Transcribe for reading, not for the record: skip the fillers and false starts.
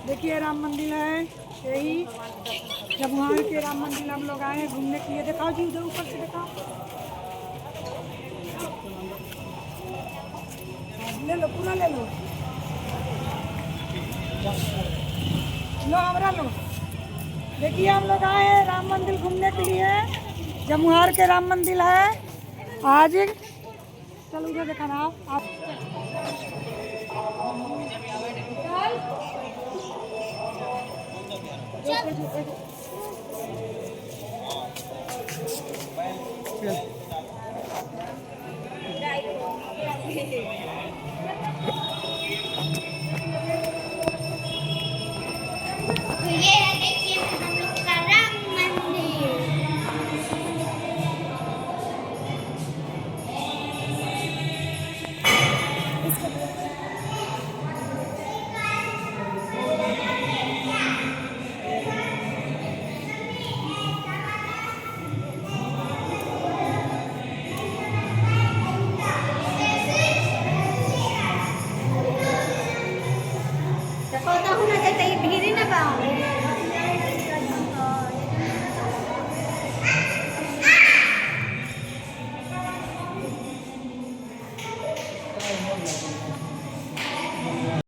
देखिए राम मंदिर है यही जमुहार के राम मंदिर हम लोग आए हैं घूमने के लिए। दिखाओ जी उधर ऊपर से दिखाओ। ले लो पूरा ले लो। लो हमारा लो। देखिए हम लोग आए हैं राम मंदिर घूमने के लिए। जमुहार के राम मंदिर है आज। चलो उधर दिखाना आप।